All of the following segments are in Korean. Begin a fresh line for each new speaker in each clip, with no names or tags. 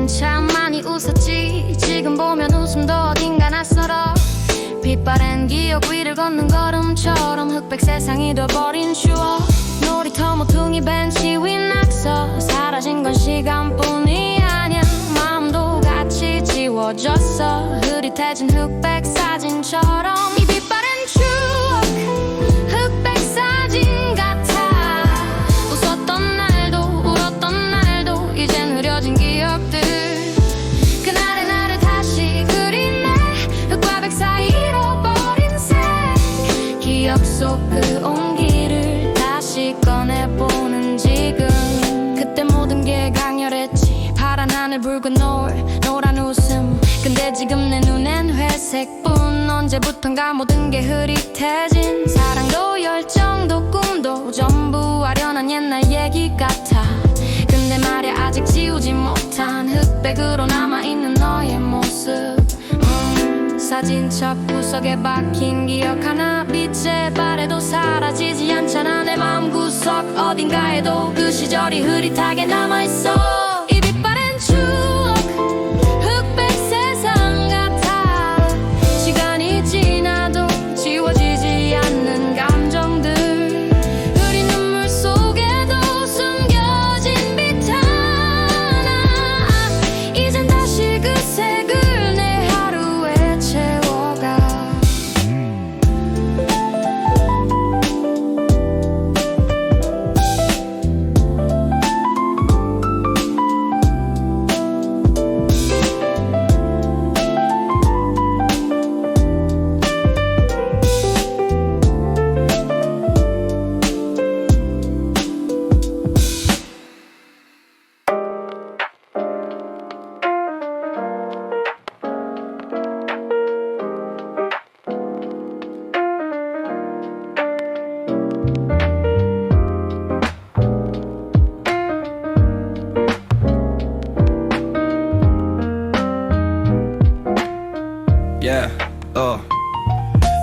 그땐 참 많이 웃었지. 지금 보면 웃음도 어딘가 낯설어. 빛바랜 기억 위를 걷는 걸음처럼 흑백 세상이 돼버린 추억. 놀이터 모퉁이 벤치 위 낙서. 사라진 건 시간뿐이 아니야. 마음도 같이 지워졌어. 흐릿해진 흑백 사진처럼. 이 빛바랜 추억 흑백 사진 같아. 웃었던 날도 울었던 날도 이젠 흐려진 기억들. 그날의 나를 다시 그리네. 흑과 백 사이 잃어버린 색. 기억 속 그 온기를 다시 꺼내보는 지금. 그때 모든 게 강렬했지. 파란 하늘 붉은 노을 노란 웃음. 근데 지금 내 눈엔 회색뿐. 언제부턴가 모든 게 흐릿해진. 사랑도 열정도 꿈도 전부 아련한 옛날 얘기 같아. 근데 말야 아직 지우지 못한 흑백으로 남아있는 너의 모습. 사진첩 구석에 박힌 기억 하나. 빛에 바래도 사라지지 않잖아. 내 마음 구석 어딘가에도 그 시절이 흐릿하게 남아있어. 이 빛바랜 추억 흑백 세상 같아. 시간이 지나도 지워지지 않는 감정들. 흐린 눈물 속에도 숨겨진 빛 하나. 이젠 다시 그 색을 내 하루에 채워가.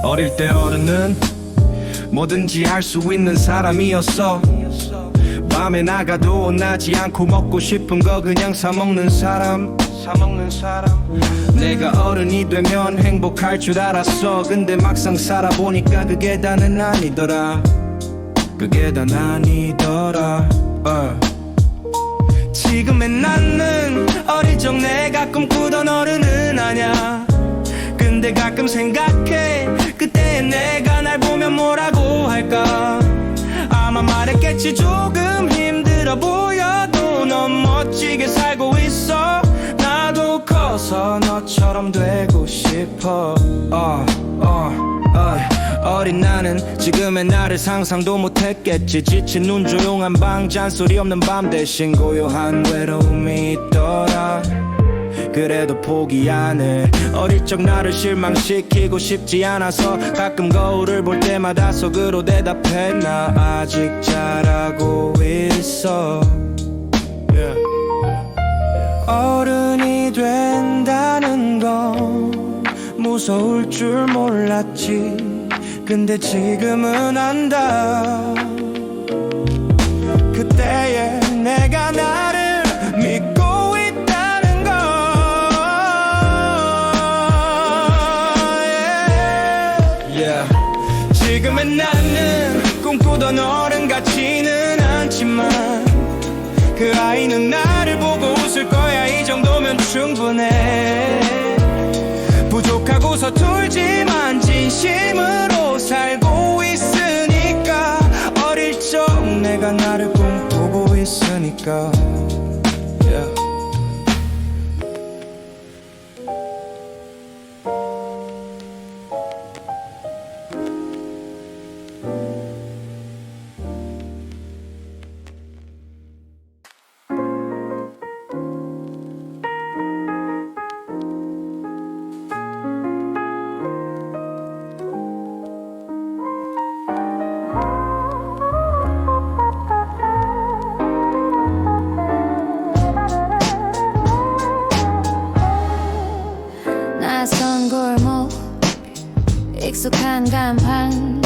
어릴 때 어른은 뭐든지 할 수 있는 사람이었어. 밤에 나가도 나지 않고 먹고 싶은 거 그냥 사 먹는 사람. 내가 어른이 되면 행복할 줄 알았어. 근데 막상 살아보니까 그게 다는 아니더라. 지금의 나는 어릴 적 내가 꿈꾸던 어른은 아냐. 근데 가끔 생각해. 그때의 내가 날 보면 뭐라고 할까. 아마 말했겠지. 조금 힘들어 보여도 넌 멋지게 살고 있어. 나도 커서 너처럼 되고 싶어. 어린 나는 지금의 나를 상상도 못했겠지. 지친 눈 조용한 방 잔소리 없는 밤 대신 고요한 외로움이 있더라. 그래도 포기 안 해. 어릴 적 나를 실망시키고 싶지 않아서 가끔 거울을 볼 때마다 속으로 대답해. 나 아직 잘하고 있어. 어른이 된다는 건 무서울 줄 몰랐지. 근데 지금은 안다. 그때의 내가 나를 믿고 지금의 나는 꿈꾸던 어른 같지는 않지만 그 아이는 나를 보고 웃을 거야. 이 정도면 충분해. 부족하고 서툴지만 진심으로 살고 있으니까. 어릴 적 내가 나를 꿈꾸고 있으니까.
낯선 골목 익숙한 간판.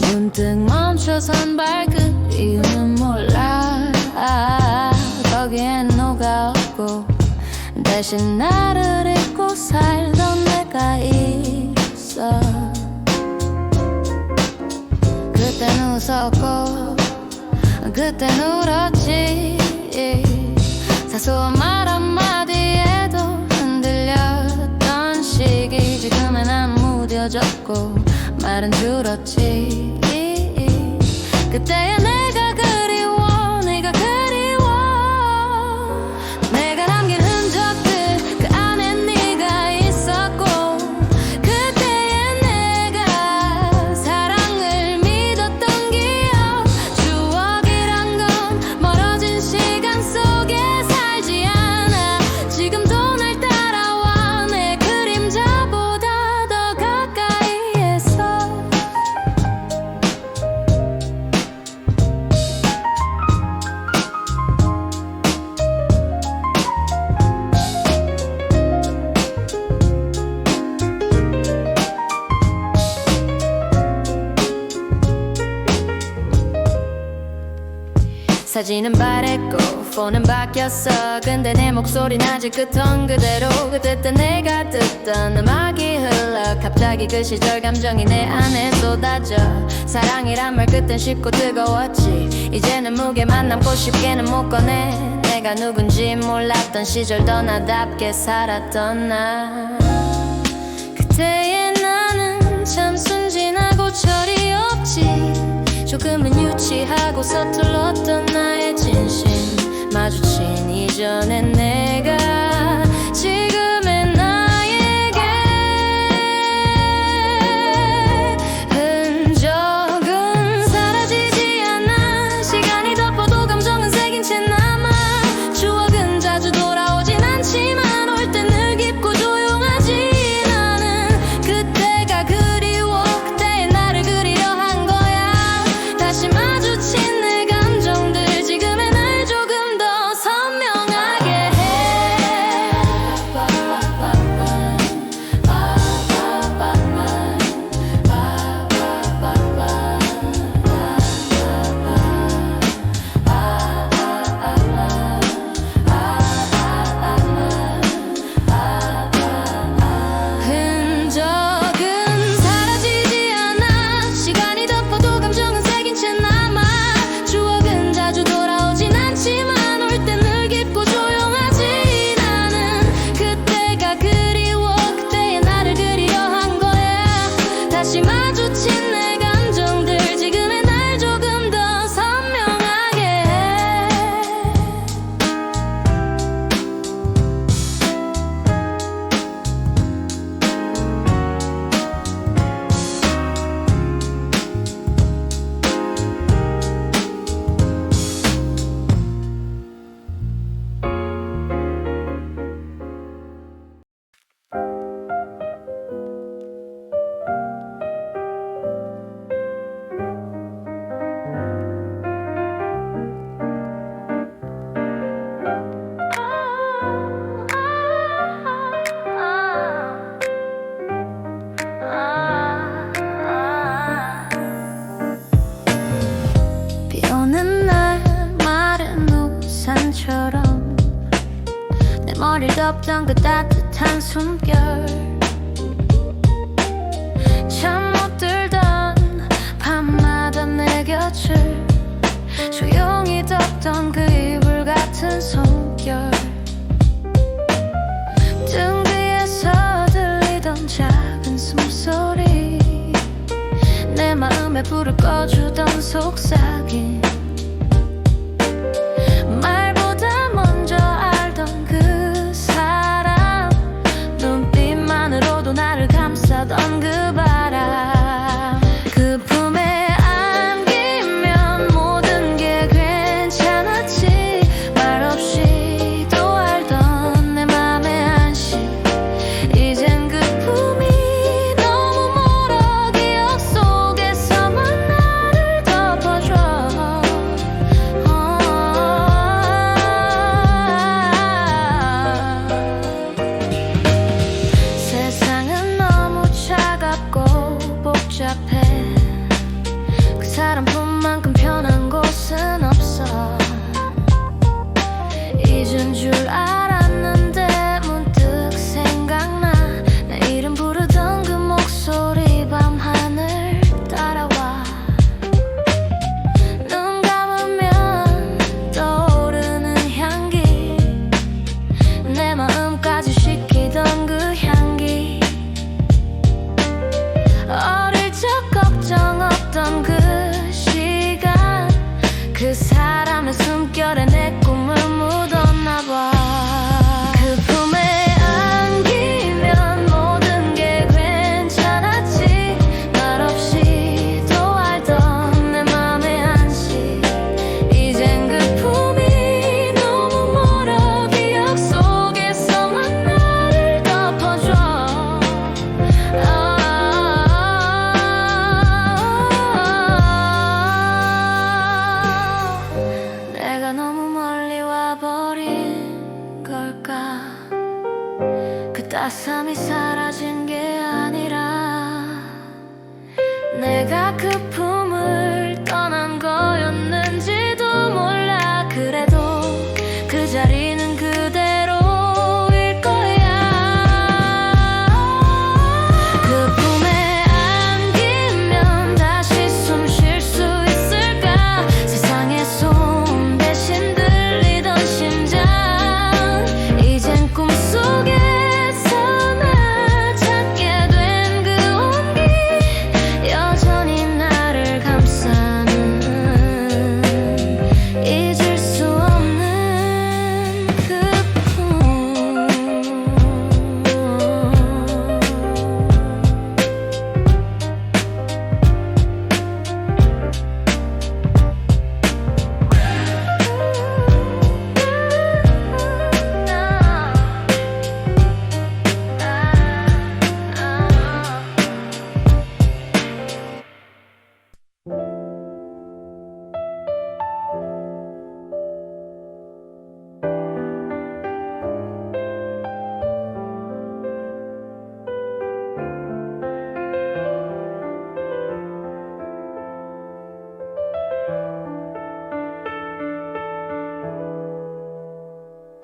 문득 멈춰선 발끝 이유는 몰라. 거기엔 너가 없고 대신 나를 잊고 살던 내가 있어. 그땐 웃었고 그땐 울었지. 사소한 말 한마디에도 흔들렸던 시기. 지금은 안 무뎌졌고 말은 줄었지. 그때의 내가 그리워. 내가 그리워. 내가 남긴 흔적들 그 안에 네가 있었고 그때의 내가 사랑을 믿었던 기억. 추억이란 건 멀어진 시간 속에 살지 않아. 지금도 날 따라와 내 그림자보다 더 가까이에서. 사진은 바랬고 폰은 바뀌었어. 근데 내 목소리는 아직 그 톤 그대로. 그때 내가 듣던 음악이 흘러 갑자기 그 시절 감정이 내 안에 쏟아져. 사랑이란 말 그땐 쉽고 뜨거웠지. 이제는 무게만 남고 쉽게는 못 꺼내. 내가 누군지 몰랐던 시절 더 나답게 살았던 나. 그때의 나는 참 순진하고 철이 없지. 조금은 유치하고 서툴렀던 나의 진심. 마주친 이전의 내가 지금의 나에게 흔적은 사라지지 않아. 시간이 덮어도 감정은 새긴 채 남아. 추억은 자주 돌아오진 않지만 올 땐 늘 깊고 조용하지. 나는 그때가 그리워. 그때의 나를 그리려 한 거야. 다시 마주친 내 감정들 지금의 날 조금 더 선명하게 해. 흔적은 사라지지 않아. 시간이 덮어도 감정은 새긴 채 남아. 추억은 자주 돌아오진 않지만 올 땐 늘 깊고 조용하지. 나는 그때가 그리워. 그때의 나를 그리려 한 거야. 다시 마주친 내 감정들 지금의 날 조금 더 선명하게 해. 비 오는 날 마른 우산처럼 내 머리를 덮던 그 따뜻한 숨결. 잠 못 들던 밤마다 내 곁을 조용히 덮던 그 이불 같은 숨결. 등 뒤에서 들리던 작은 숨소리. 내 마음에 불을 꺼주던 속삭임. 말보다 먼저 알던 그 사람. 눈빛만으로도 나를 감싸던 그 바람. 그 품에 안기면 모든 게 괜찮았지. 말없이도 알던 내 맘의 안식. 이젠 그 품이 너무 멀어. 기억 속에서만 나를 덮어줘.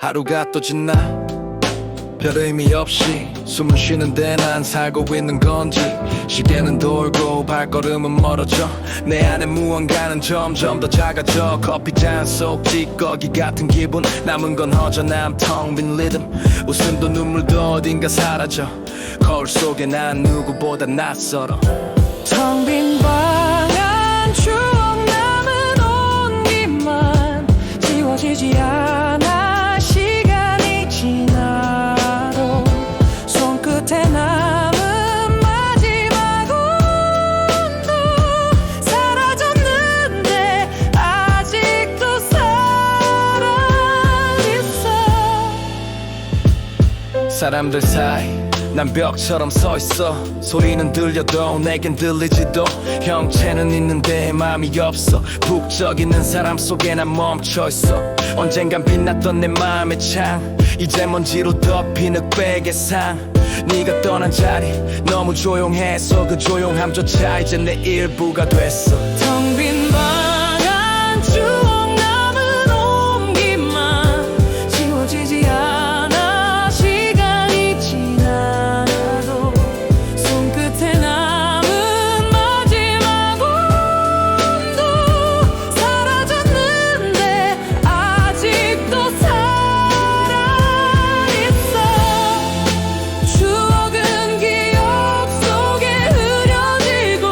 하루가 또 지나 별 의미 없이 숨을 쉬는데 난 살고 있는 건지 시계는 돌고 발걸음은 멀어져 내 안에 무언가는 점점 더 작아져 커피잔 속 찌꺼기 같은 기분 남은 건 허전함 텅 빈 리듬 웃음도 눈물도 어딘가 사라져 거울 속에 난 누구보다 낯설어
텅 빈 방 안 추억 남은 온기만 지워지지 않아 시간이 지나도 손끝에 남은 마지막 온도 사라졌는데 아직도 살아있어
사람들 사이 난 벽처럼 서있어 소리는 들려도 내겐 들리지도 형체는 있는데 맘이 없어 북적이는 사람 속에 난 멈춰있어 언젠간 빛났던 내 마음의 창 이제 먼지로 덮인 흑백의 상 네가 떠난 자리 너무 조용해서 그 조용함조차 이제 내 일부가 됐어
텅 빈 방 안 추억 남은 온기만 지워지지 않아 시간이 지나도 손끝에 남은 마지막 온도 사라졌는데 아직도 살아있어 추억은 기억 속에 흐려지고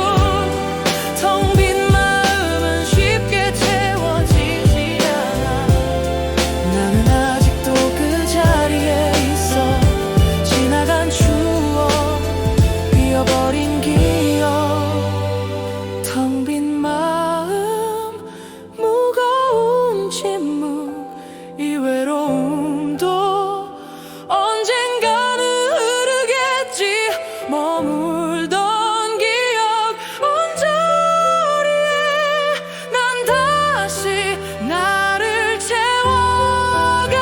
텅 빈 마음은 쉽게 채워지지 않아 나는 아직도 그 자리에 있어 지나간 추억 비어버린 기억 텅 빈 마음 무거운 침묵 이 외로움도 언젠가는 흐르겠지 머물던 기억 온자리에 난 다시 나를 채워가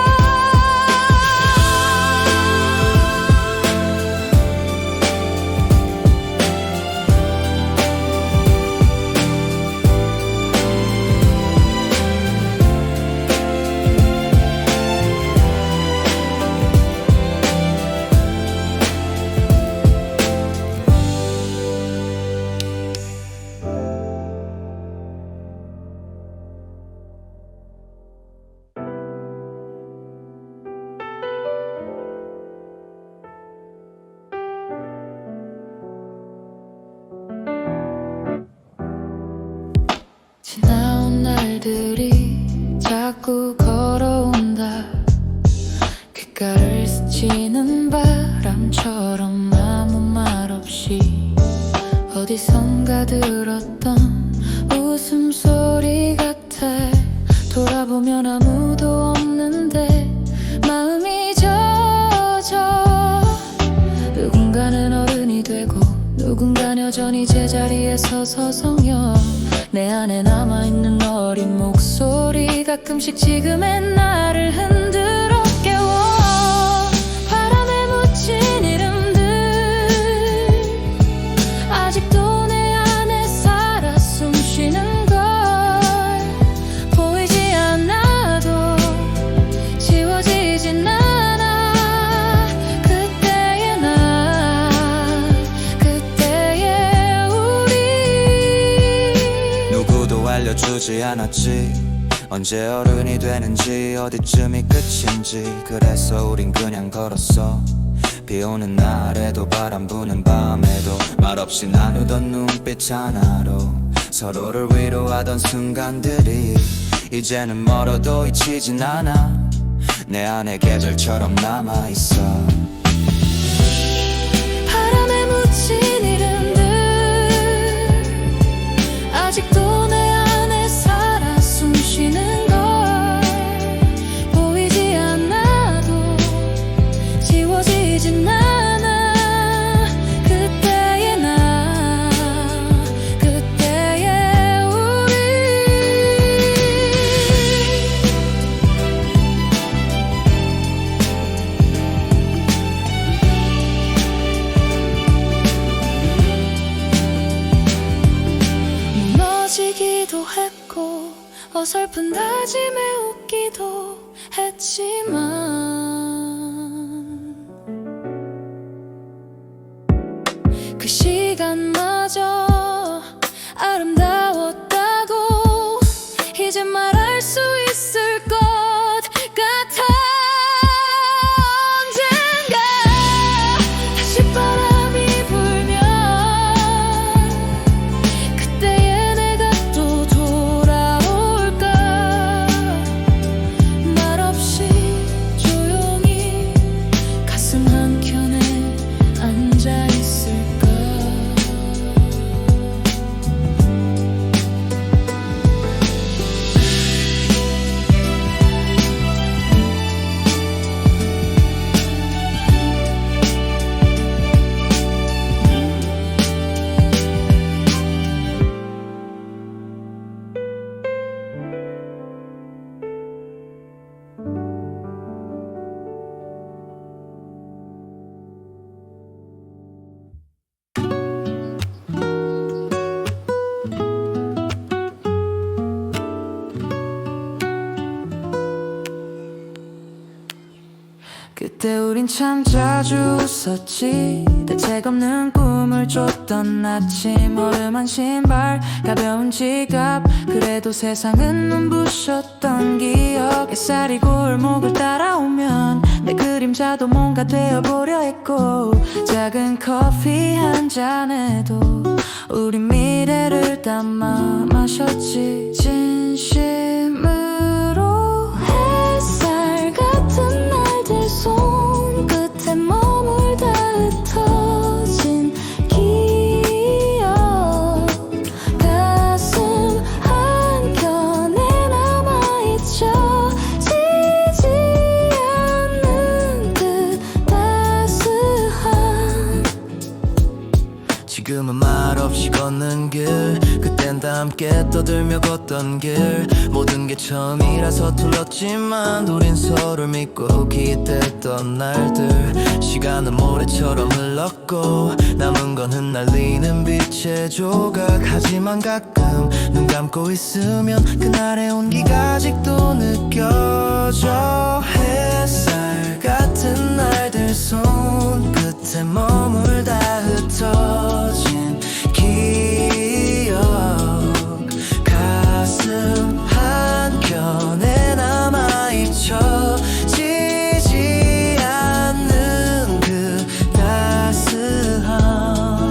지나온 날들이 자꾸 걸어온다 귓가를 스치는 바람처럼 아무 말 없이 어디선가 들었던 웃음소리 같아 돌아보면 아무도 없는데 마음이 젖어 누군가는 어른이 되고 누군가 여전히 제자리에 서서 성여 내 안에 남아있는 어린 목소리 가끔씩 지금의 나를 흔들어 깨워 바람에 묻힌 이름들 아직도 내 안에 살아 숨쉬는 걸 보이지 않아도 지워지진 않아 그때의 나 그때의 우리
누구도 알려주지 않았지 언제 어른이 되는지 어디쯤이 끝인지 그래서 우린 그냥 걸었어 비 오는 날에도 바람 부는 밤에도 말없이 나누던 눈빛 하나로 서로를 위로하던 순간들이 이제는 멀어도 잊히진 않아 내 안에 계절처럼 남아있어
바람에 묻힌 이름들 아직도 내 안에 살아 숨쉬는 걸 보이지 않아도 지워지진 않아 그때의 나 그때의 우리 무너지기도 했고 어설픈 다짐에 웃기도 했지만 그 시간마저 아름다웠다고 이제 말할 수 있을 것 같아. 언젠가 다시 바람이 불면 그때의 내가 또 돌아올까. 말없이 조용히 가슴 한켠에 앉아있을까.
그때 우린 참 자주 웃었지. 대책 없는 꿈을 쫓던 아침, 허름한 신발, 가벼운 지갑, 그래도 세상은 눈부셨던 기억. 햇살이 골목을 따라오면 내 그림자도 뭔가 되어보려 했고, 작은 커피 한 잔에도 우린 미래를 담아 마셨지. 진심으로 햇살 같은 날들 손끝에 머물다 흩어진 기억, 가슴 한켠에 남아있죠. 지지 않는 그 따스함.
지금은 말없이 걷는 길, 그땐 다 함께 떠들며 걷던 길. 모든 게 처음이라 서툴렀지만 우린 서로를 믿고 기댔던 날들. 시간은 모래처럼 흘렀고 남은 건 흩날리는 빛의 조각. 하지만 가끔 눈 감고 있으면 그날의 온기가 아직도 느껴져. 햇살 같은 날들 손끝에 머물다 흩어진 기억, 가슴 한켠에 남아있죠. 지지 않는 그 따스함.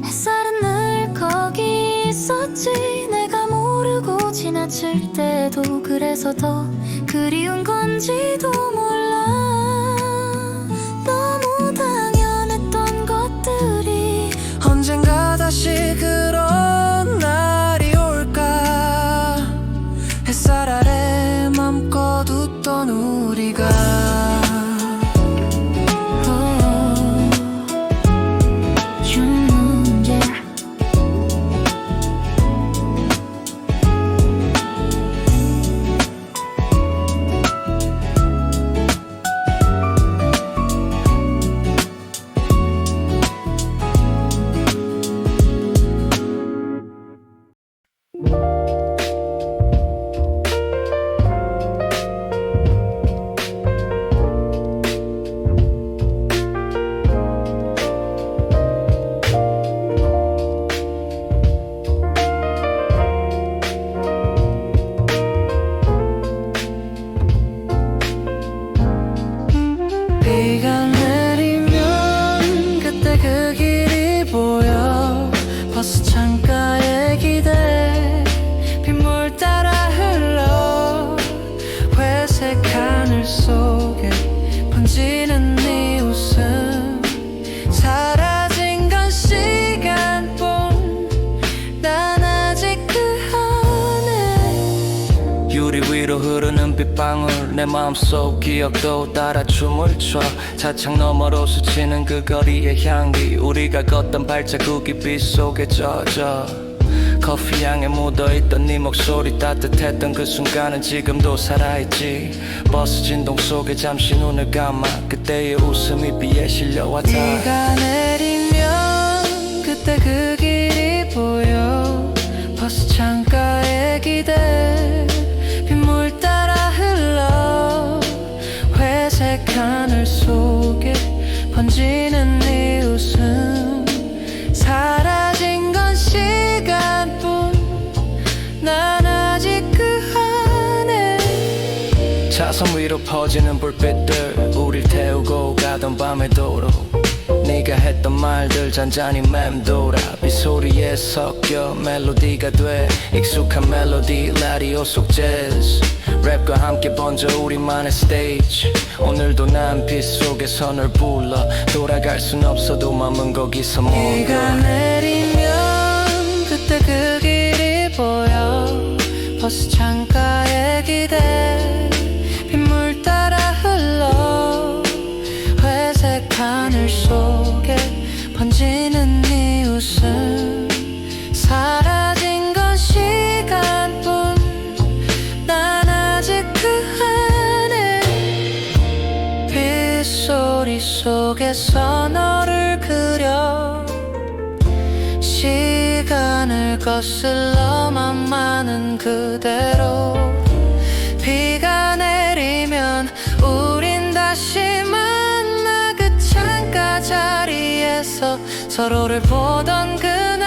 햇살은 늘 거기 있었지. 내가 모르고 지나칠 때도. 그래서 더 그리운 건지도 몰라. 너무 당연했던 것들이
언젠가 다시 그런 날이 올까. 햇살 아래 맘껏 웃던 우리가. 비가 내리면 그때 그 길이 보여. 버스 창가에 기대 빗물 따라 흘러. 회색 하늘 속에 번지는 네 웃음. 사라진 건 시간뿐. 난 아직 그 안에.
유리 위로 흐르는 빗방울, 내 마음속 기억도 따라 춤을 춰. 차창 너머로 스치는 그 거리의 향기, 우리가 걷던 발자국이 빛 속에 젖어. 커피 향에 묻어있던 네 목소리, 따뜻했던 그 순간은 지금도 살아있지. 버스 진동 속에 잠시 눈을 감아 그때의 웃음이 비에 실려와 닿아.
비가 내리면 그때 그 길이 보여. 버스 창가에 기대
차선 위로 퍼지는 불빛들 우릴 태우고 가던 밤의 도로 네가 했던 말들 잔잔히 맴돌아 빗소리에 섞여 멜로디가 돼 익숙한 멜로디 라디오 속 재즈 랩과 함께 번져 우리만의 스테이지 오늘도 난 빛 속에서 널 불러 돌아갈 순 없어도 맘은 거기서
비가
멈춰
내리면 그때 그 길이 보여 버스 창가에 기대 빗물 따라 흘러 회색 하늘 속에 번지는 네 웃음 사라진 건 시간뿐 난 아직 그 안에 빗소리 속에서 너를 그려 시간을 거슬러 맘만은 그대로 비가 내리면 우린 다시 만나 그 창가 자리에서 서로를 보던 그날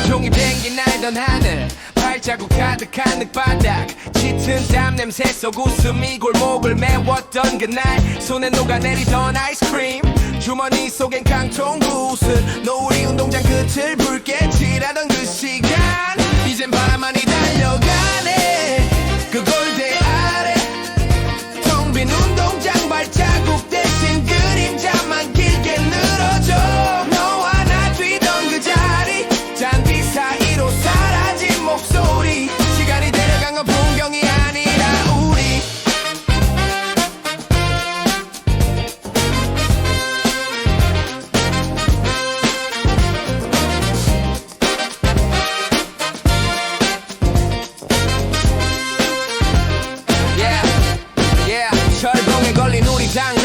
종이 뱅이 날던 하늘 발자국 가득한 흙바닥 짙은 땀 냄새 속 웃음이 골목을 메웠던 그날 손에 녹아내리던 아이스크림 주머니 속엔 깡통 붓을 노을이 운동장 끝을 붉게 칠하던 그 시간 이젠 바람만이 달려가네 그 골대 아래 텅 빈 운동장 발자국 대신 그림자만 길게 늘어져 너와 나 뛰던 그 자리 잔디 사이로 사라진 목소리 시간이 데려간 건 풍경이 아니라 우리 철봉에 걸린 우리 장난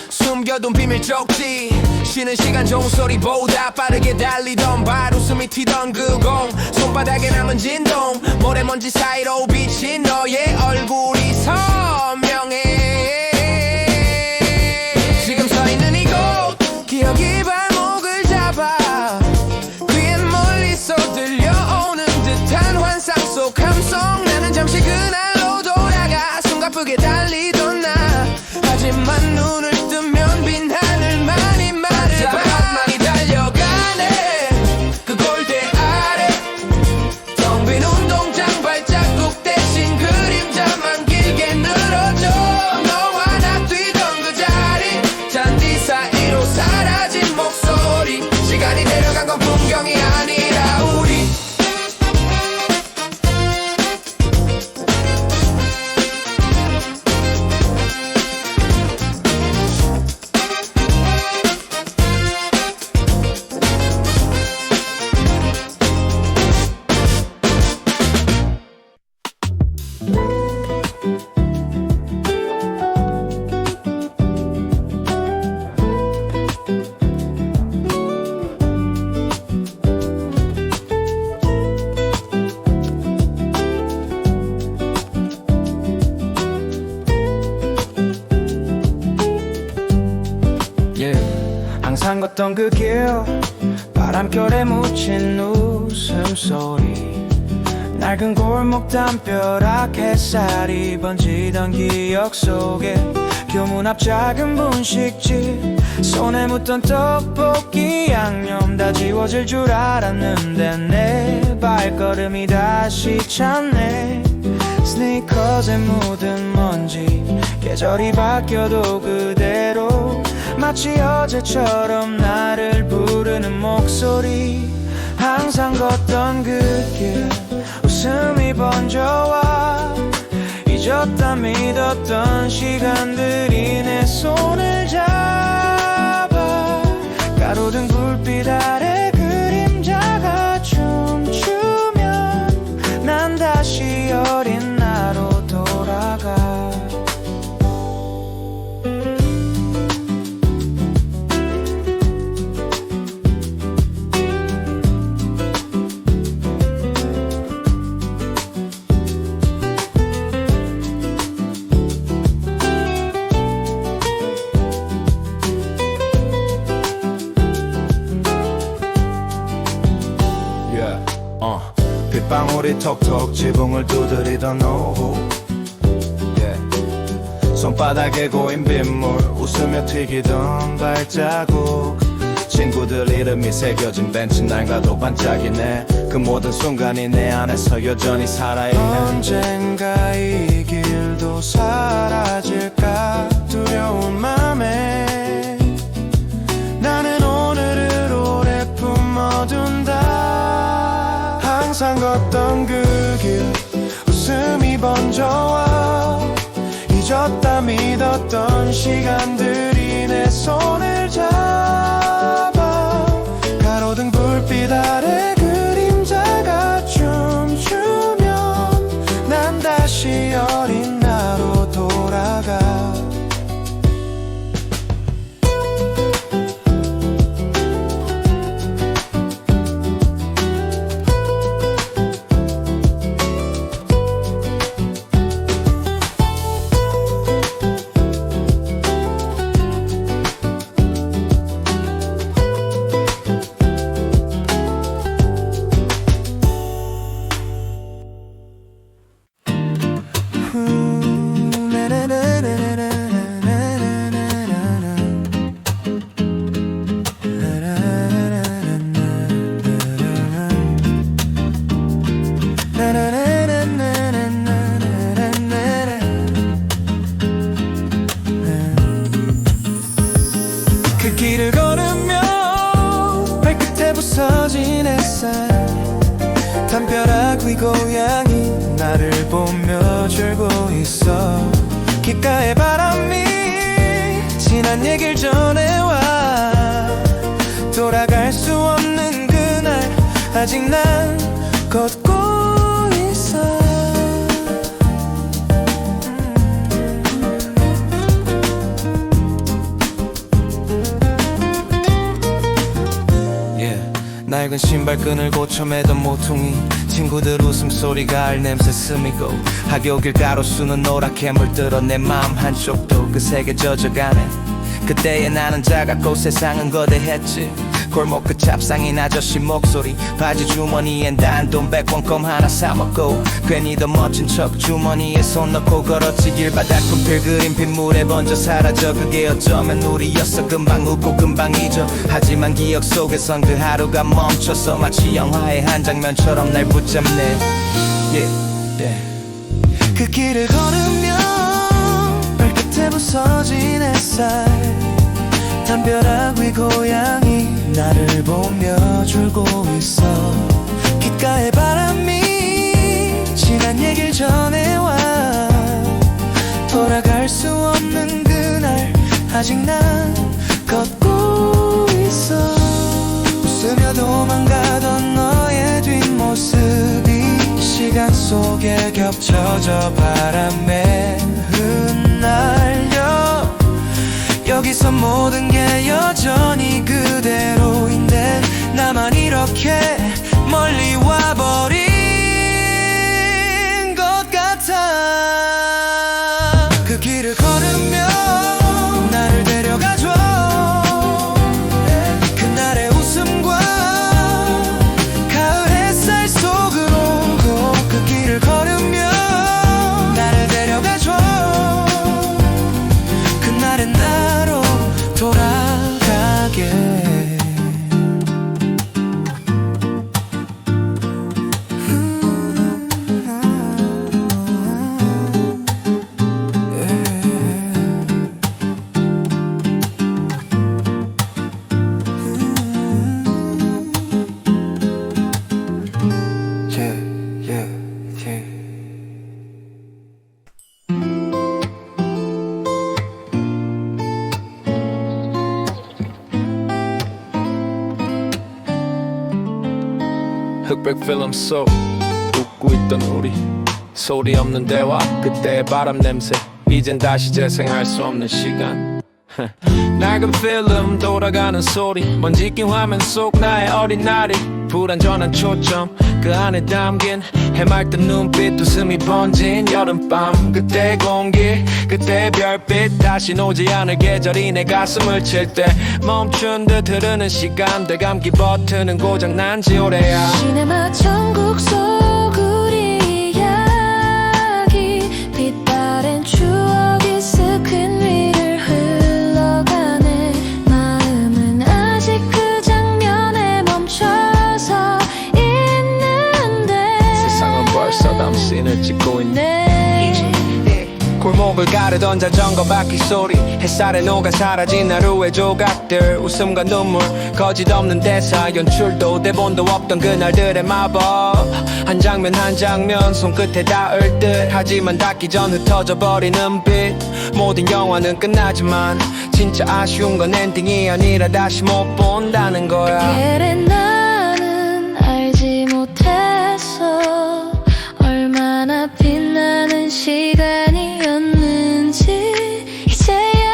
숨겨둔 비밀 쪽지 쉬는 시간 종소리보다 빠르게 달리던 발 웃음이 튀던 그 공 손바닥에 남은 진동 모래먼지 사이로 비친 너의 얼굴이 선명해 지금 서 있는 이곳 기억이 발목을 잡아 귀엔 멀리서 들려오는 듯한 환상 속 함성 나는 잠시 그날로 돌아가 숨가쁘게 달리던 나 하지만 눈을 뜨면 빈 하늘만이 말을 바람만이 달려가네 그 골대 아래 텅 빈 운동장 발자국 대신 그림자만 길게 늘어져 너와 나 뛰던 그 자리 잔디 사이로 사라진 목소리 시간이 데려간 건 풍경이 아니라 우리
항상 걷던 그 길 바람결에 묻힌 웃음소리 낡은 골목 담벼락 햇살이 번지던 기억 속에 교문 앞 작은 분식집 손에 묻던 떡볶이 양념 다 지워질 줄 알았는데 내 발걸음이 다시 찼네 스니커즈에 묻은 먼지 계절이 바뀌어도 그대로 마치 어제처럼 나를 부르는 목소리 항상 걷던 그 길 웃음이 번져와 잊었다 믿었던 시간들이 내 손을 잡아 가로등 불빛 아래 그림자가 춤추면 난 다시 어린 나로 돌아가 빗방울이 톡톡 지붕을 두드리던 오후 손바닥에 고인 빗물 웃으며 튀기던 발자국 친구들 이름이 새겨진 벤치 날가도 반짝이네 그 모든 순간이 내 안에서 여전히 살아있네 언젠가 이 길도 사라질까 두려운 맘에 나는 오늘을 오래 품어둔다 항상 걷던 그 길 웃음이 번져와 잊었다 믿었던 시간들이 내 손을 잡아 가로등 불빛 아래 그림자가 춤추면 난 다시 어린 나로 돌아가 그 길을 걸으며 발끝에 부서진 햇살 담벼락 위 고양이 나를 보며 졸고 있어 귓가에 바람이 지난 얘길 전해와 돌아갈 수 없는 그날 아직 난 걷고 있어 낡은 신발끈을 고쳐 매던 모퉁이 친구들 웃음소리가 알냄새 스미고 학교 길 가로수는 노랗게 물들어 내 마음 한쪽도 그 색에 젖어가네 그때의 나는 작았고 세상은 거대했지 골목 그 찹상인 아저씨 목소리 바지 주머니엔 단돈 100원껌 하나 사먹고 괜히 더 멋진 척 주머니에 손 넣고 걸었지 길바닥 필그림 빗물에 번져 사라져 그게 어쩌면 우리였어 금방 웃고 금방 잊어 하지만 기억 속에선 그 하루가 멈춰서 마치 영화의 한 장면처럼 날 붙잡네 그 길을 걸으며 발끝에 부서진 햇살 담벼락 위 고양이 나를 보며 졸고 있어 귓가에 바람이 지난 얘길 전해와 돌아갈 수 없는 그날 아직 난 걷고 있어 웃으며 도망가던 너의 뒷모습이 시간 속에 겹쳐져 바람에 흩날려 여기서 모든 게 여전히 그대로인데 나만 이렇게 멀리 와버린 것 같아 그 길을 걸으며 나를 데려가줘 그날의 웃음과 가을 햇살 속으로 그 길을 걸으며 나를 데려가줘 그날의 나로 돌아가게
흑백 필름 속 웃고 있던 우리 소리 없는 대화 그때의 바람 냄새 이젠 다시 재생할 수 없는 시간 낡은 필름 돌아가는 소리 먼지 낀 화면 속 나의 어린 날이 불안전한 초점 그 안에 담긴 해맑던 눈빛 웃음이 번진 여름밤 그때의 공기 그때의 별빛 다시 오지 않을 계절이 내 가슴을 칠 때 멈춘 듯 흐르는 시간들 감기 버튼은 고장난 지 오래야
시네마 천국 속 우리 이야기 빛바랜 추억이 스크린 위를 흘러가네 마음은 아직 그 장면에 멈춰서 있는데
세상은 벌써 다음 씬을 찍고 있네 골목을 가르던 자전거 바퀴 소리 햇살에 녹아 사라진 하루의 조각들 웃음과 눈물 거짓 없는 대사 연출도 대본도 없던 그날들의 마법 한 장면 한 장면 손끝에 닿을 듯 하지만 닿기 전 흩어져 버리는 빛 모든 영화는 끝나지만 진짜 아쉬운 건 엔딩이 아니라 다시 못 본다는 거야
그래 나는 알지 못했어 얼마나 빛나는 시간이었는지 이제야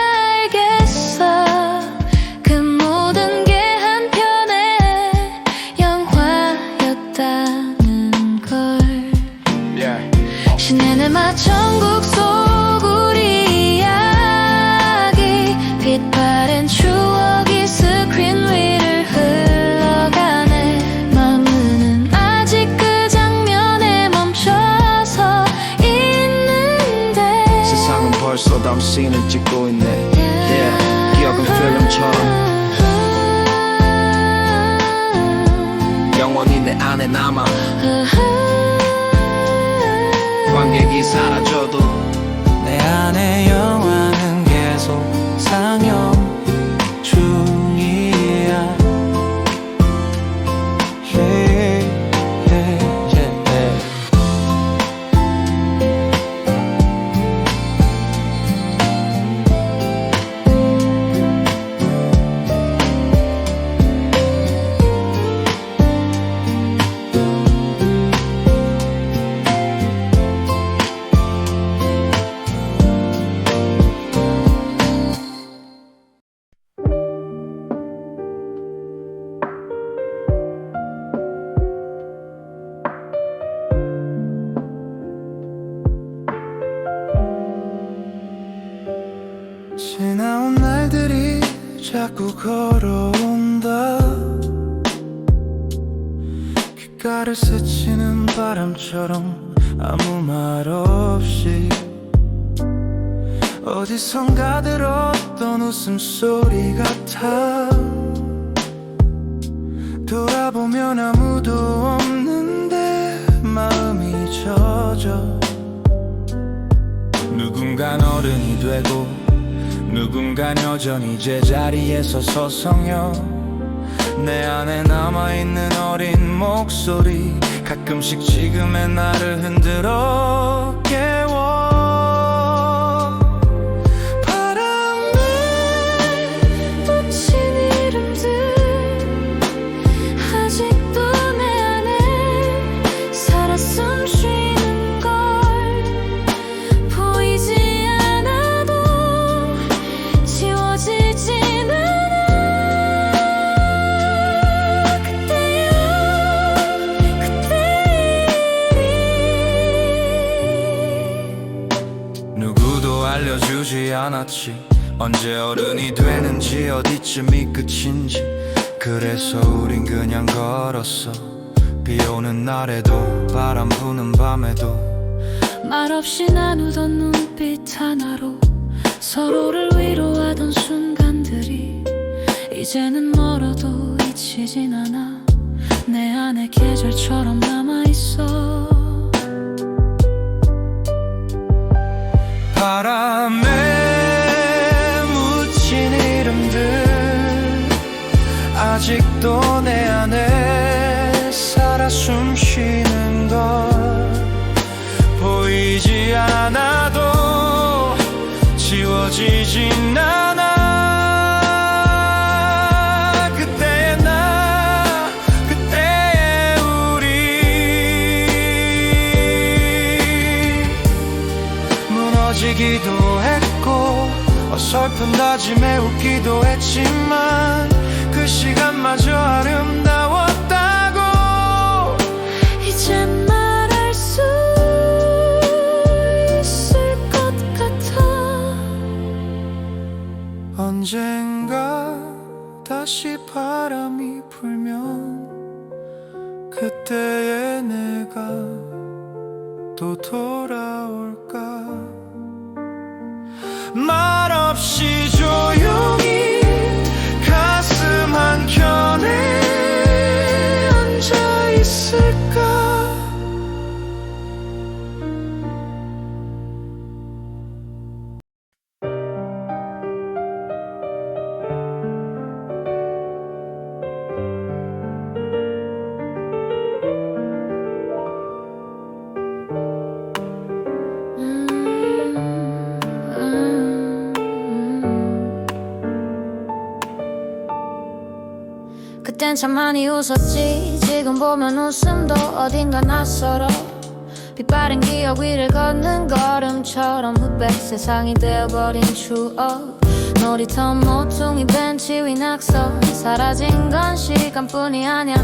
알겠어 그 모든 게 한편의 영화였다는 걸 시네마 천국 속 우리 이야기 빛바랜 추억이 스크린 위를 흘러가네 마음은 아직 그 장면에 멈춰서 있는데
세상은 벌써 다음 씬을 찍고 있네 기억은 필름처럼 영원히 내 안에 남아 관객이 사라져도 내 안에 영화는 계속 상영 중이야 지나온 날들이 자꾸 걸어온다 귓가를 스치는 바람처럼 아무 말 없이 어디선가 들었던 웃음소리 같아 돌아보면 아무도 없는데 마음이 젖어 누군간 어른이 되고 누군간 여전히 제자리에서 서성여 내 안에 남아있는 어린 목소리 가끔씩 지금의 나를 흔들어 깨워
바람에 묻힌 이름들 아직도 내 안에 살아 숨쉬는 걸 보이지 않아도 지워지진 않아 그때의
누구도 알려주지 않았지 언제 어른이 되는지 어디쯤이 끝인지 그래서 우린 그냥 걸었어 비 오는 날에도 바람 부는 밤에도
말없이 나누던 눈빛 하나로 서로를 위로하던 순간들이 이제는 멀어도 잊히진 않아 내 안에 계절처럼 남아있어
바람에 묻힌 이름들 아직도 내 안에 살아 숨쉬는 걸 보이지 않아도 지워지진 않아 그때의 나 그때의 우리 어설픈 다짐에 웃기도 했지만 그 시간마저 아름다웠다고.
이젠 말할 수 있을 것 같아.
언젠가 다시 바람이 불면 그때의 내가 또 돌아올까. 말없이 조용히 가슴 한켠에 앉아 있을까.
그땐 참 많이 웃었지. 지금 보면 웃음도 어딘가 낯설어. 빛바랜 기억 위를 걷는 걸음처럼 흑백 세상이 되어버린 추억. 놀이터 모퉁이 벤치 위 낙서. 사라진 건 시간뿐이 아냐.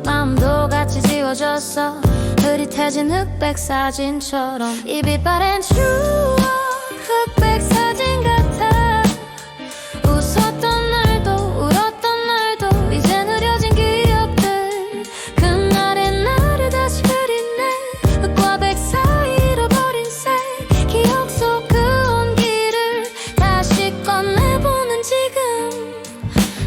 마음도 같이 지워졌어. 흐릿해진 흑백 사진처럼. 이 빛바랜 추억 흑백 사진 같아. 웃었던 날도 울었던 날도 이젠 흐려진 기억들. 그날의 나를 다시 그리네. 흑과 백 사이 잃어버린 색. 기억 속 그 온기를 다시 꺼내보는 지금.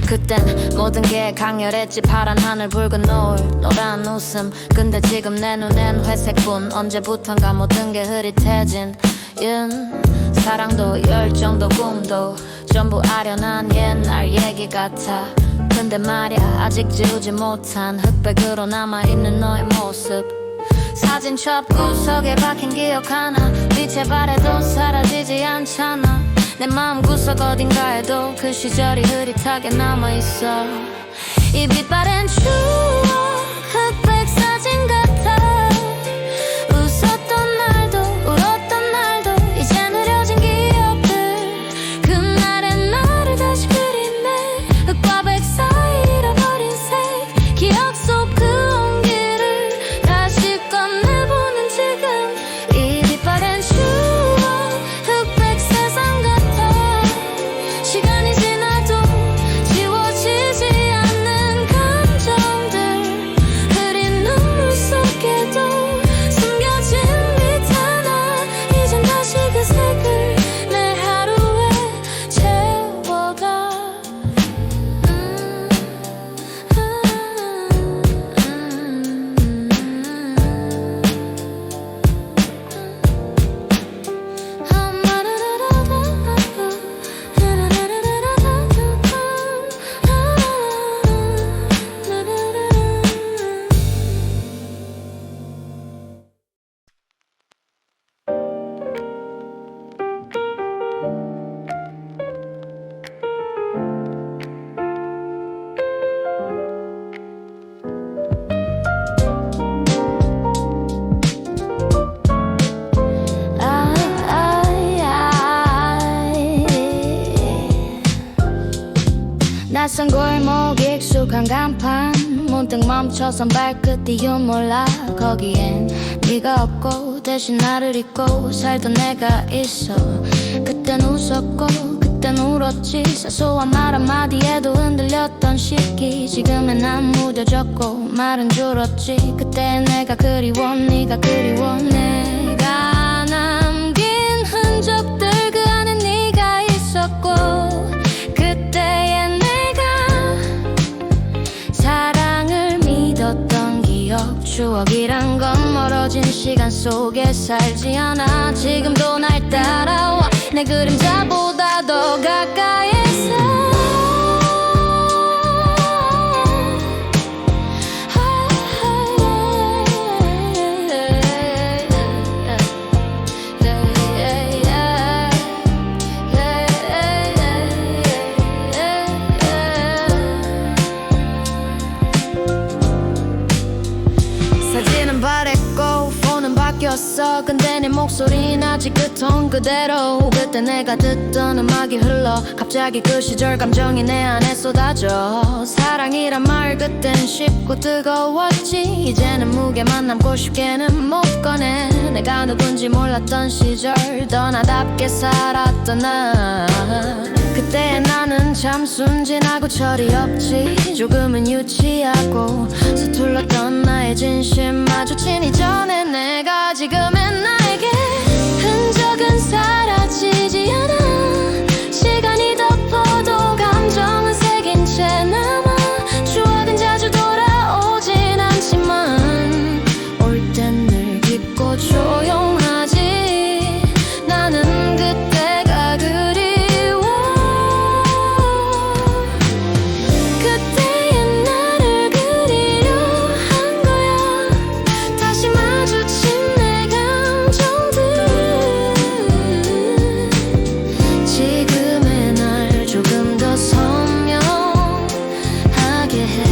그땐 모든 게 강렬했지. 파란 하늘 붉은 노을 노란 웃음. 근데 지금 내 눈엔 회색뿐. 언제부턴가 모든 게 흐릿해진 사랑도 열정도 꿈도 전부 아련한 옛날 얘기 같아. 근데 말야 아직 지우지 못한 흑백으로 남아있는 너의 모습. 사진첩 구석에 박힌 기억 하나. 빛에 바래도 사라지지 않잖아. 내 마음 구석 어딘가에도 그 시절이 흐릿하게 남아있어. 이 빛바랜 추억 흑백 사진 같아. 웃었던 날도 울었던 날도 이젠 흐려진 기억들. 그날의 나를 다시 그리네. 흑과 백 사이 잃어버린 색. 기억 속 그 온기를 다시 꺼내보는 지금. 이 빛바랜 추억 흑백 세상 같아. 시간이 지나도 지워지지 않는 감정들. 흐린 눈물 속에도 숨겨진 빛 하나. 이젠 다시 그 색을 내 하루에 채워가. 낯선 골목 익숙한 간판. 문득 멈춰선 발끝 이유 몰라. 거기엔 네가 없고 대신 나를 잊고 살던 내가 있어. 그땐 웃었고 그땐 울었지. 사소한 말 한마디에도 흔들렸던 시기. 지금은 난 무뎌졌고 말은 줄었지. 그때 내가 그리워 네가 그리워. 내가 남긴 흔적들 그 안에 네가 있었고. 그때의 사랑을 믿었던 기억. 추억이란 건 멀어진 시간 속에 살지 않아. 지금도 날 따라와 내 그림자보다 더 가까이서. 바뀌었어. 근데 내 목소리는 아직 그 톤 그대로. 그때 내가 듣던 음악이 흘러 갑자기 그 시절 감정이 내 안에 쏟아져. 사랑이란 말 그땐 쉽고 뜨거웠지. 이제는 무게만 남고 쉽게는 못 꺼내. 내가 누군지 몰랐던 시절 더 나답게 살았던 나. 그때 나는 참 순진하고 철이 없지. 조금은 유치하고 서툴렀던 나의 진심 마주치니 전에 내가 지금의 나에게 흔적은 사라지지 않아. 시간이 덮어도 감정은 새긴 채 남아. 추억은 자주 돌아오진 않지만 올 땐 늘 깊고 조용하지. 나는 그때가 그리워. 그때의 나를 그리려 한 거야. 다시 마주친 내 감정들. 지금의 날 조금 더 선명하게 해.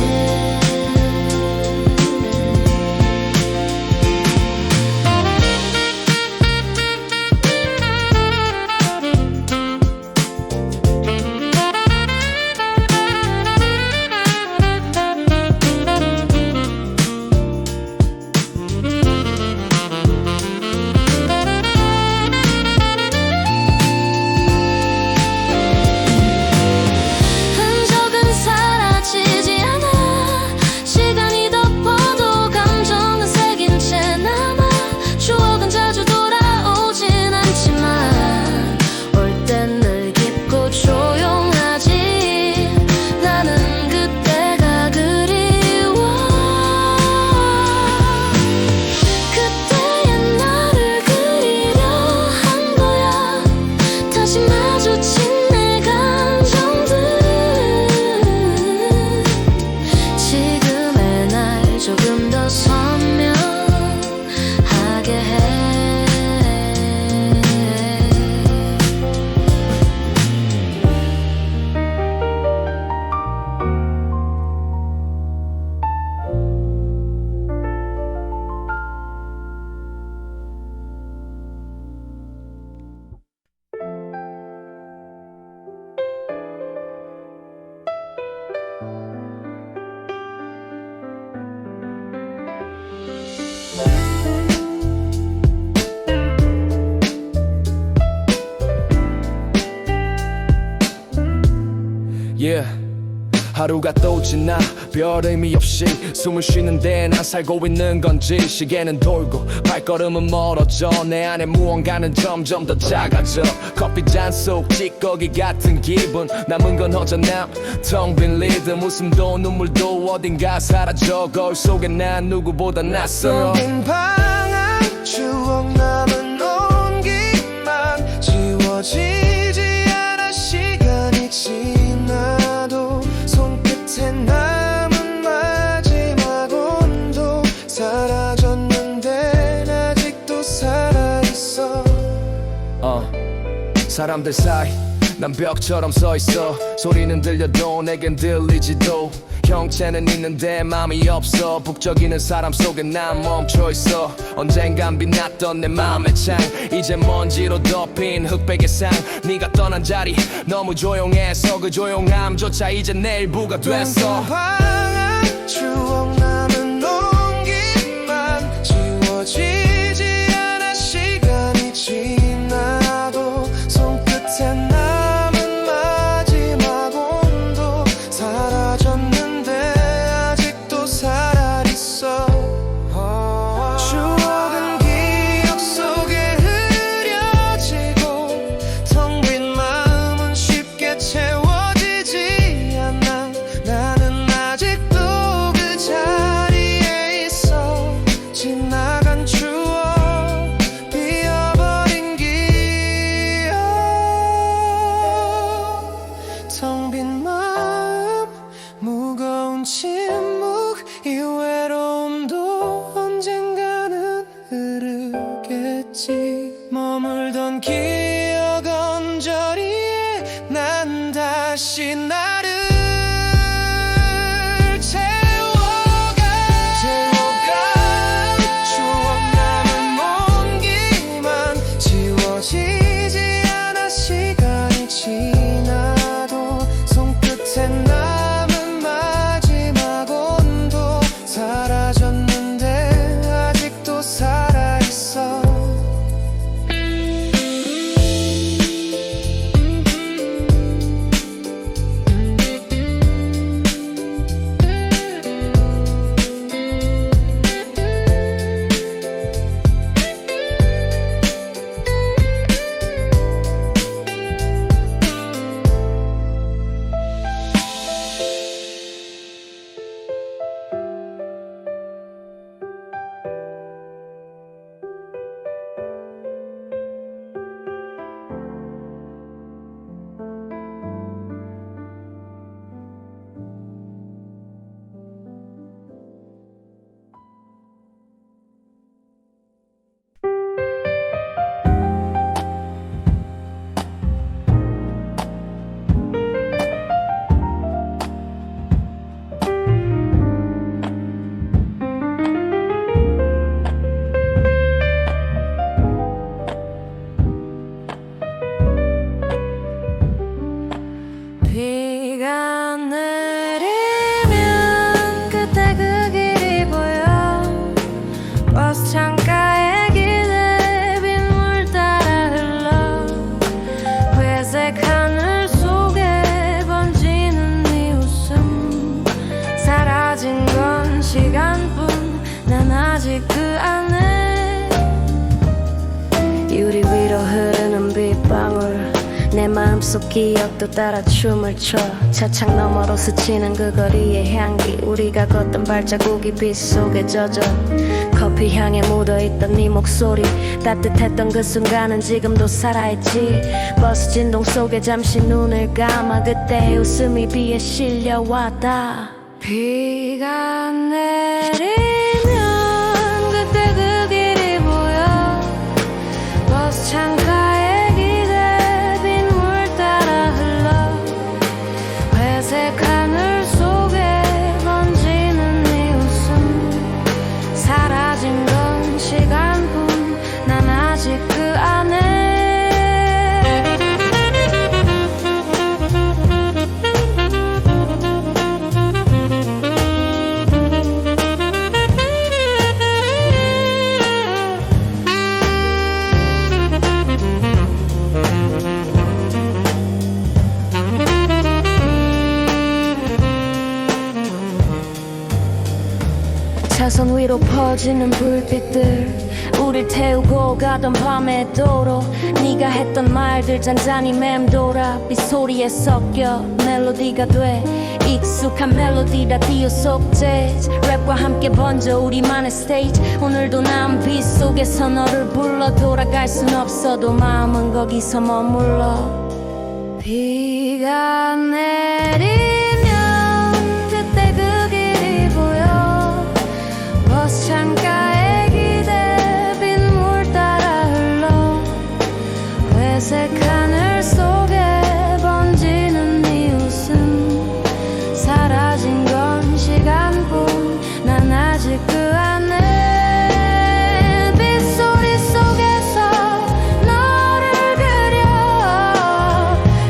흔적은 사라지지 않아. 시간이 덮어도 감정은 새긴 채 남아. 추억은 자주 돌아오진 않지만 올 땐 늘 깊고 조용하지. 나는 그때가 그리워. 그때의 나를 그리려 한 거야. 다시 마주친 내 감정들. 지금의 날 조금 더 선명하게 해.
Yeah. 하루가 또 지나 별 의미 없이 숨을 쉬는데 난 살고 있는 건지. 시계는 돌고 발걸음은 멀어져. 내 안에 무언가는 점점 더 작아져. 커피잔 속 찌꺼기 같은 기분. 남은 건 허전함 텅 빈 리듬. 웃음도 눈물도 어딘가 사라져. 거울 속에 난 누구보다 낯설어.
빈 방안 추억 남은 온기만 지워지지 않아. 시간이 지나도 손끝에 남은 마지막 온도 사라졌는데 아직도 살아있어.
사람들 사이 난 벽처럼 서있어. 소리는 들려도 내겐 들리지도. 형체는 있는데 맘이 없어. 북적이는 사람 속에 난 멈춰있어. 언젠간 빛났던 내 맘의 창 이제 먼지로 덮인 흑백의 상. 네가 떠난 자리 너무 조용해서 그 조용함조차 이제 내 일부가 됐어.
방안 추억 남은 온기만 지워지지 않아. 시간이 지나도 손끝에 남은 마지막 온도 사라졌는데 아직도 살아있어. 추억은 기억 속에 흐려지고 텅 빈 마음은 쉽게 채워지지 않아. 나는 아직도 그 자리에 있어. 지나간 추억 비어버린 기억. 텅 빈 마음 무거운 침묵. 이 외로움도 언젠가는 흐르겠지. 머물던 기억 언저리에 난 다시 나를 채워가. 추억 남은
아직 그 안에 유리 위로 흐르는 빗방울 내 마음속 기억도 따라 춤을 춰 차창 너머로 스치는 그 거리의 향기 우리가 걷던 발자국이 빛 속에 젖어 커피 향에 묻어있던 네 목소리 따뜻했던 그 순간은 지금도 살아있지 버스 진동 속에 잠시 눈을 감아 그때 웃음이 비에 실려왔다 비가 내리면 그때 그 길이 보여 버스 창가에 기대 빗물 따라 흘러 회색 하늘 속에 번지는 네 웃음 사라진 건 시간뿐 난 아직 그 안에 차선 위로 퍼지는 불빛들 우릴 태우고 가던 밤의 도로 네가 했던 말들 잔잔히 맴돌아 빗소리에 섞여 멜로디가 돼 익숙한 멜로디 라디오 속 재즈 랩과 함께 번져 우리만의 스테이지 오늘도 난 빛 속에서 너를 불러 돌아갈 순 없어도 마음은 거기서 머물러 비가 내리면 그때 그 길이 보여 버스 창가에 기대 빗물 따라 흘러 회색 하늘 속에 번지는 네 웃음 사라진 건 시간뿐 난 아직 그 안에 빗소리 속에서 너를 그려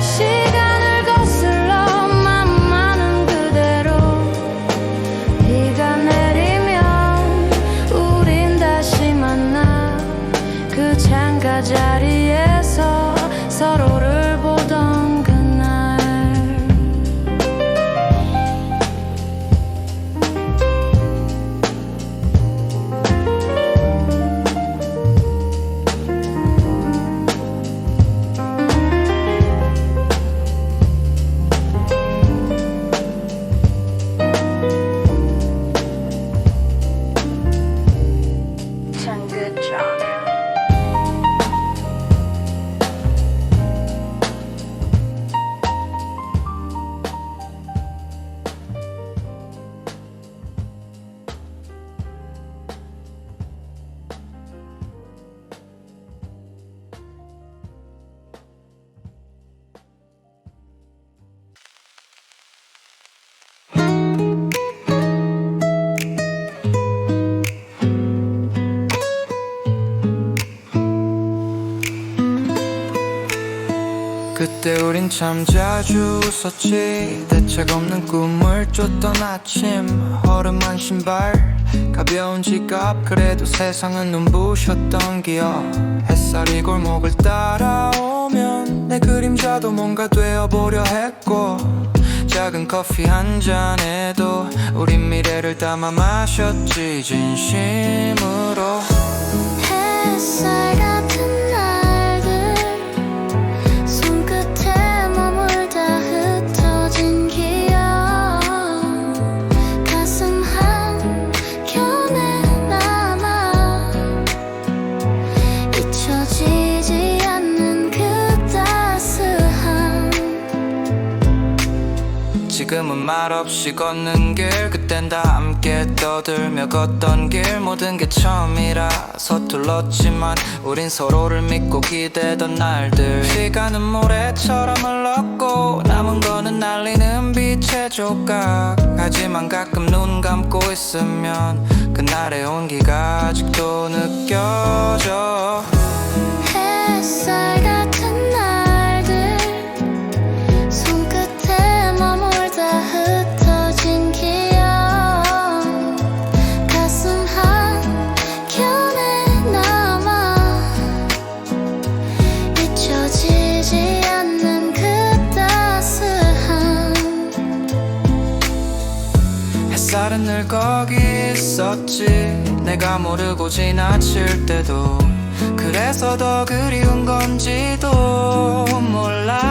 시간을 거슬러 맘만은 그대로 비가 내리면 우린 다시 만나 그 창가 자리에서 서로를 보던 그날
그때 우린 참 자주 웃었지 대책 없는 꿈을 쫓던 아침 허름한 신발 가벼운 지갑 그래도 세상은 눈부셨던 기억 햇살이 골목을 따라오면 내 그림자도 뭔가 되어보려 했고 작은 커피 한 잔에도 우린 미래를 담아 마셨지 진심으로
햇살 같은 날들 손끝에 머물다 흩어진 기억 가슴 한켠에 남아 잊혀지지 않는 그 따스함
지금은 말없이 걷는 길 그땐 다 함께 떠들며 걷던 길 모든 게 처음이라 서툴렀지만 우린 서로를 믿고 기대던 날들 시간은 모래처럼 흘렀고 남은 거는 날리는 빛의 조각 하지만 가끔 눈 감고 있으면 그날의 온기가 아직도 느껴져
햇살 같은 날들 손끝에 머물다 흩어진 기억 가슴 한켠에 남아 잊혀지지 않는 그 따스함
햇살은 늘 거기 있었지 내 내가 모르고 지나칠 때도 그래서 더 그리운 건지도 몰라